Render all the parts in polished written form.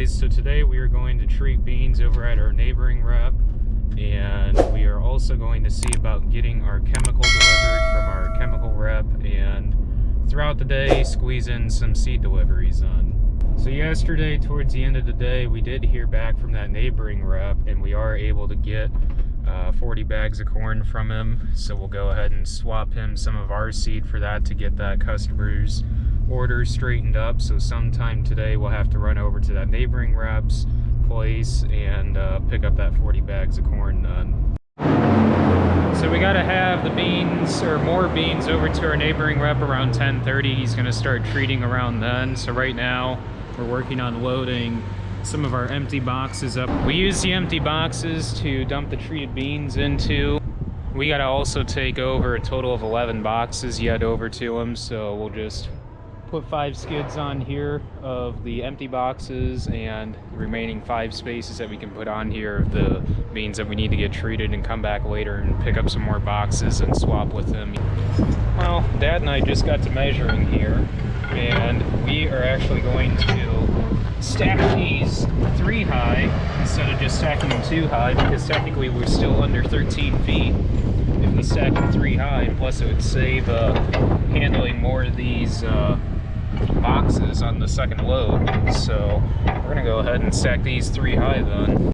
guys, so today we are going to treat beans over at our neighboring rep, and we are also going to see about getting our chemical delivered from our chemical rep, and throughout the day squeeze in some seed deliveries on. So yesterday towards the end of the day we did hear back from that neighboring rep, and we are able to get 40 bags of corn from him, so we'll go ahead and swap him some of our seed for that to get that customer's order straightened up. So sometime today we'll have to run over to that neighboring rep's place and pick up that 40 bags of corn done. So we got to have the beans, or more beans, over to our neighboring rep around 10:30. He's going to start treating around then. So right now we're working on loading some of our empty boxes up. We use the empty boxes to dump the treated beans into. We got to also take over a total of 11 boxes yet over to him, so we'll just put 5 skids on here of the empty boxes and the remaining 5 spaces that we can put on here of the beans that we need to get treated, and come back later and pick up some more boxes and swap with them. Well, Dad and I just got to measuring here, and we are actually going to stack these 3 high instead of just stacking them 2 high, because technically we're still under 13 feet if we stack them 3 high, and plus it would save handling more of these boxes on the second load. So we're gonna go ahead and stack these 3 high then.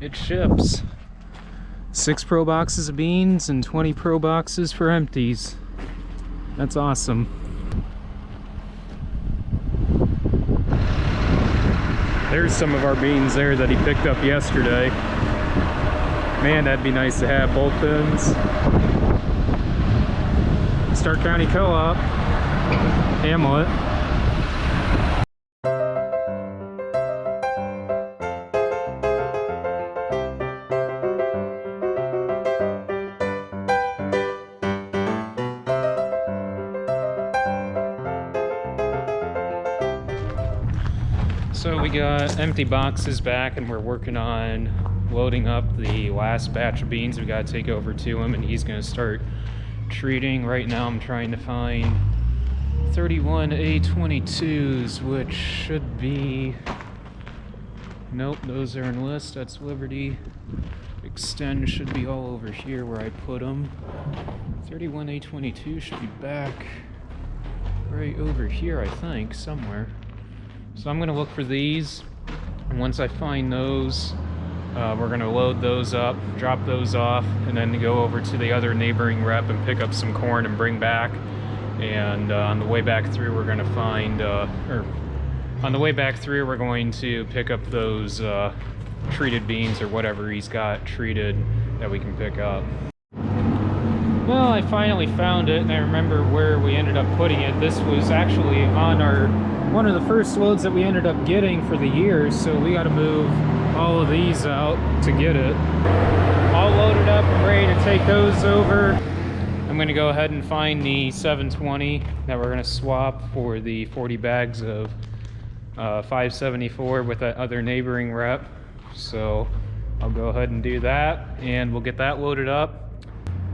It ships. 6 Pro boxes of beans and 20 Pro boxes for empties. That's awesome. There's some of our beans there that he picked up yesterday. Man, that'd be nice to have both bins. Stark County Co-op, Hamlet. So we got empty boxes back and we're working on loading up the last batch of beans we got to take over to him, and he's going to start treating. Right now I'm trying to find 31 A22s, which should be... Nope, those are in list. That's Liberty. Extend should be all over here where I put them. 31 A22 should be back right over here, I think, somewhere. So I'm going to look for these, and once I find those, we're going to load those up, drop those off, and then go over to the other neighboring rep and pick up some corn and bring back. And on the way back through, we're going to find, on the way back through, we're going to pick up those treated beans or whatever he's got treated that we can pick up. Well, I finally found it, and I remember where we ended up putting it. This was actually on one of the first loads that we ended up getting for the year, so we got to move all of these out to get it. All loaded up and ready to take those over. I'm going to go ahead and find the 720 that we're going to swap for the 40 bags of 574 with that other neighboring rep. So I'll go ahead and do that, and we'll get that loaded up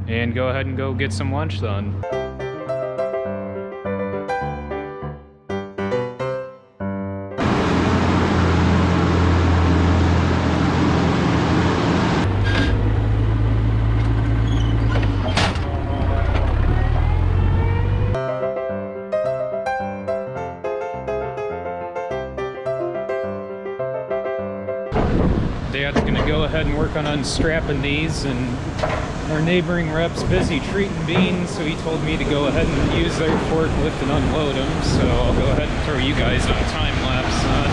and go ahead and go get some lunch done. Dad's gonna go ahead and work on unstrapping these, and our neighboring rep's busy treating beans, so he told me to go ahead and use their forklift and unload them. So I'll go ahead and throw you guys on a time lapse.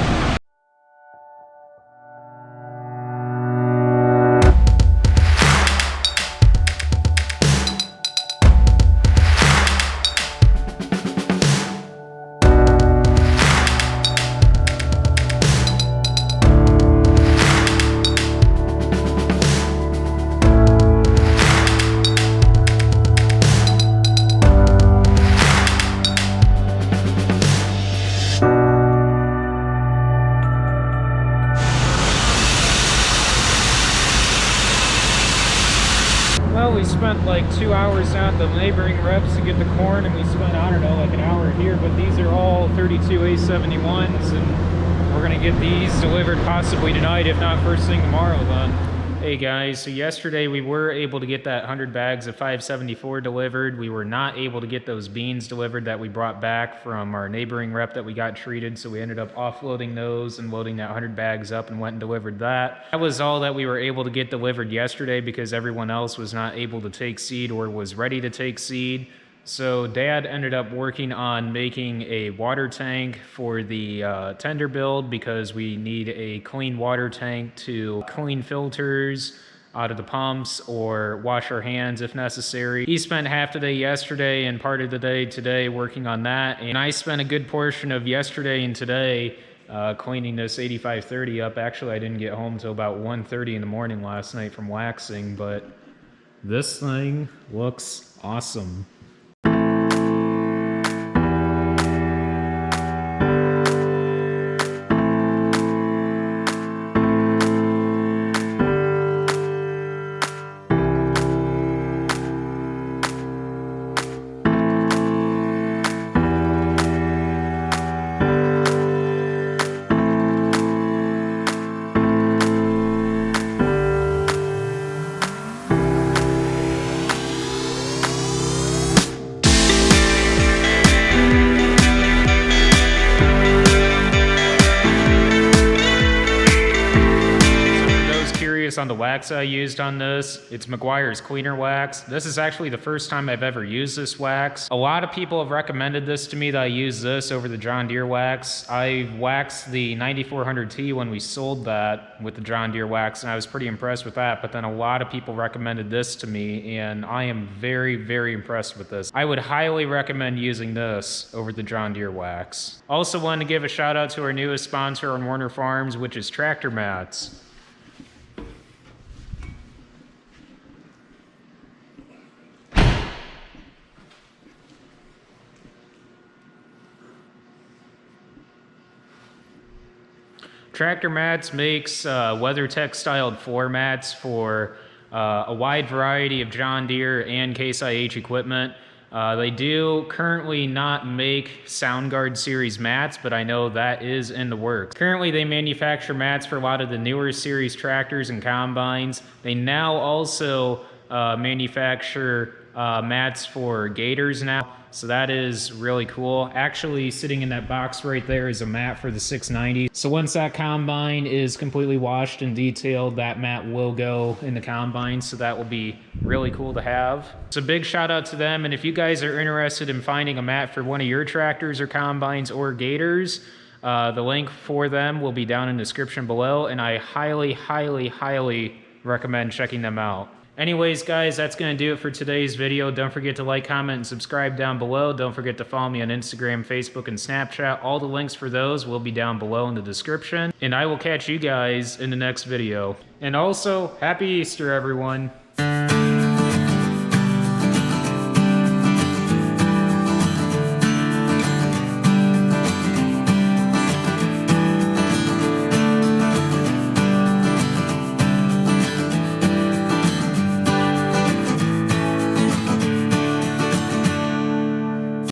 Well, we spent like 2 hours at the neighboring reps to get the corn, and we spent, I don't know, like an hour here, but these are all 32 A71s, and we're gonna get these delivered possibly tonight, if not first thing tomorrow then. Hey guys, so yesterday we were able to get that 100 bags of 574 delivered. We were not able to get those beans delivered that we brought back from our neighboring rep that we got treated, so we ended up offloading those and loading that 100 bags up and went and delivered that. That was all that we were able to get delivered yesterday because everyone else was not able to take seed or was ready to take seed. So Dad ended up working on making a water tank for the tender build because we need a clean water tank to clean filters out of the pumps or wash our hands if necessary. He spent half the day yesterday and part of the day today working on that, and I spent a good portion of yesterday and today cleaning this 8530 up. Actually, I didn't get home till about 1:30 in the morning last night from waxing, but this thing looks awesome. On the wax I used on this, it's Meguiar's cleaner wax. This is actually the first time I've ever used this wax. A lot of people have recommended this to me, that I use this over the John Deere wax. I waxed the 9400T when we sold that with the John Deere wax, and I was pretty impressed with that, but then a lot of people recommended this to me, and I am very, very impressed with this. I would highly recommend using this over the John Deere wax. Also wanted to give a shout out to our newest sponsor on Werner Farms, which is Tractor Mats. Tractor Mats makes WeatherTech styled floor mats for a wide variety of John Deere and Case IH equipment. They do currently not make SoundGuard series mats, but I know that is in the works. Currently they manufacture mats for a lot of the newer series tractors and combines. They now also manufacture mats for gators now, so that is really cool. Actually, sitting in that box right there is a mat for the 690. So once that combine is completely washed and detailed, that mat will go in the combine, so that will be really cool to have. So big shout out to them, and if you guys are interested in finding a mat for one of your tractors or combines or gators, the link for them will be down in the description below, and I highly, highly, highly recommend checking them out. Anyways, guys, that's going to do it for today's video. Don't forget to like, comment, and subscribe down below. Don't forget to follow me on Instagram, Facebook, and Snapchat. All the links for those will be down below in the description. And I will catch you guys in the next video. And also, Happy Easter, everyone.